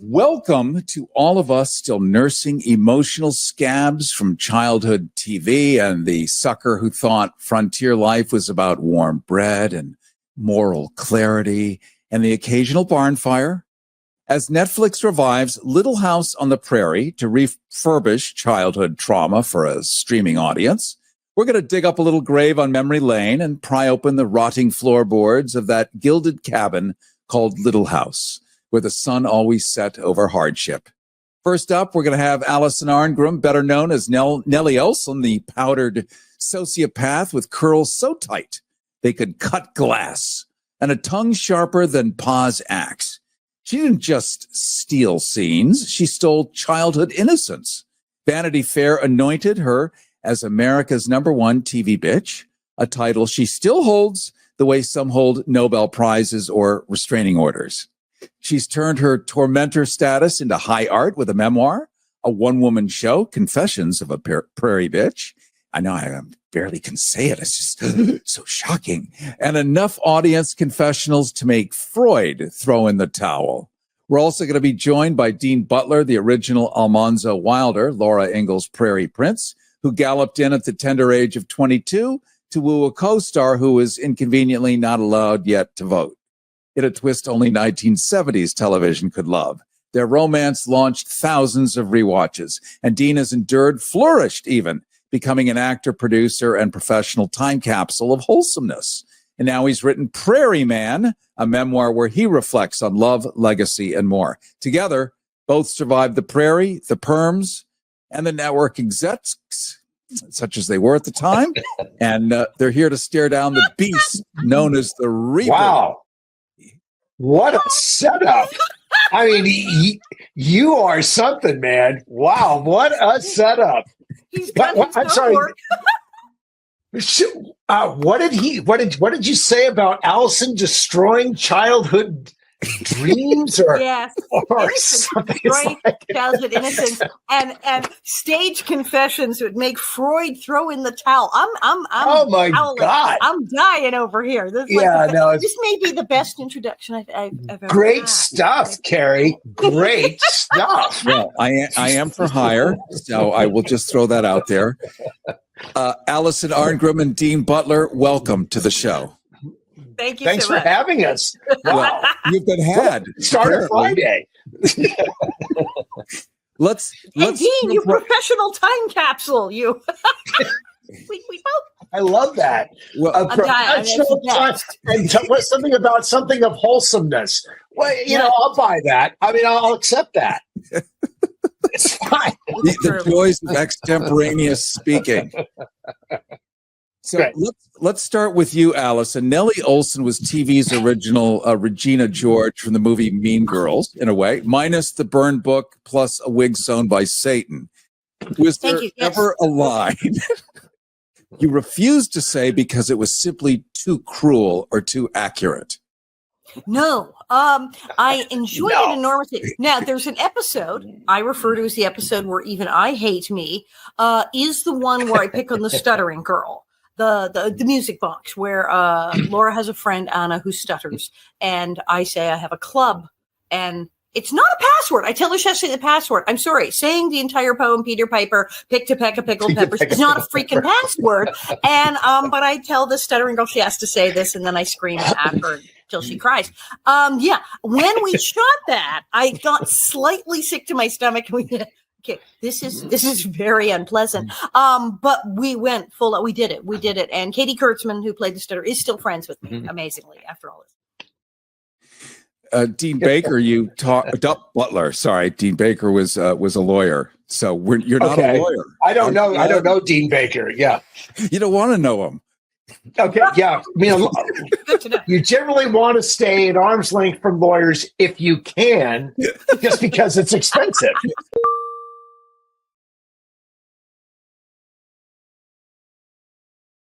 Welcome to all of us still nursing emotional scabs from childhood TV and the sucker who thought frontier life was about warm bread and moral clarity and the occasional barn fire. As Netflix revives Little House on the Prairie to refurbish childhood trauma for a streaming audience, we're going to dig up a little grave on memory lane and pry open the rotting floorboards of that gilded cabin called Little House, where the sun always set over hardship. First up, we're going to have Alison Arngrim, better known as Nellie Olson, the powdered sociopath with curls so tight they could cut glass, and a tongue sharper than Pa's axe. She didn't just steal scenes, she stole childhood innocence. Vanity Fair anointed her as America's #1 TV bitch, a title she still holds the way some hold Nobel Prizes or restraining orders. She's turned her tormentor status into high art with a memoir, a one-woman show, Confessions of a Prairie Bitch. I know I barely can say it. It's just so shocking. And enough audience confessionals to make Freud throw in the towel. We're also going to be joined by Dean Butler, the original Almanzo Wilder, Laura Ingalls' Prairie Prince, who galloped in at the tender age of 22 to woo a co-star who was inconveniently not allowed yet to vote. In a twist only 1970s television could love. Their romance launched thousands of rewatches, and Dean has flourished even, becoming an actor, producer, and professional time capsule of wholesomeness. And now he's written Prairie Man, a memoir where he reflects on love, legacy, and more. Together, both survived the Prairie, the Perms, and the network execs, such as they were at the time. And they're here to stare down the beast known as the Reboot. Wow. What a setup. I mean, you are something, man. Wow, what a setup. I'm sorry. What did you say about Alison destroying childhood dreams or, yes, or something? Like childhood innocence and stage confessions would make Freud throw in the towel. I'm oh my God, I'm dying over here. This may be the best introduction I've ever great had. Stuff, Cary. Great stuff. Well, I am for hire, so I will just throw that out there. Alison Arngrim and Dean Butler, welcome to the show. Thank you. Thanks so for much. having us. Well, you've been had. Started Friday. Let's Dean, you professional time capsule. You. we both. I love that. Well, a professional time and something about something of wholesomeness. Well, you know, I'll buy that. I mean, I'll accept that. It's fine. The joys of extemporaneous speaking. So let's start with you, Alison. Nellie Olson was TV's original Regina George from the movie Mean Girls, in a way, minus the burn book plus a wig sewn by Satan. Was there ever a line you refused to say because it was simply too cruel or too accurate? No, I enjoyed it enormously. Now, there's an episode I refer to as the episode where even I hate me, is the one where I pick on the stuttering girl. The music box where Laura has a friend, Anna, who stutters. And I say I have a club. And it's not a password. I tell her she has to say the password. I'm sorry. Saying the entire poem, Peter Piper, pick to peck a pickled peppers, is not a freaking password. And but I tell the stuttering girl she has to say this, and then I scream at her till she cries. When we shot that, I got slightly sick to my stomach. Okay, this is very unpleasant. But we went full out. We did it. And Katie Kurtzman, who played the stutter, is still friends with me, amazingly, after all this. Dean Baker, Butler. Sorry, Dean Baker was a lawyer. So you're not a lawyer. I don't know. I don't know Dean Baker. Yeah, you don't want to know him. Okay. Yeah. I mean, you generally want to stay at arm's length from lawyers if you can, just because it's expensive.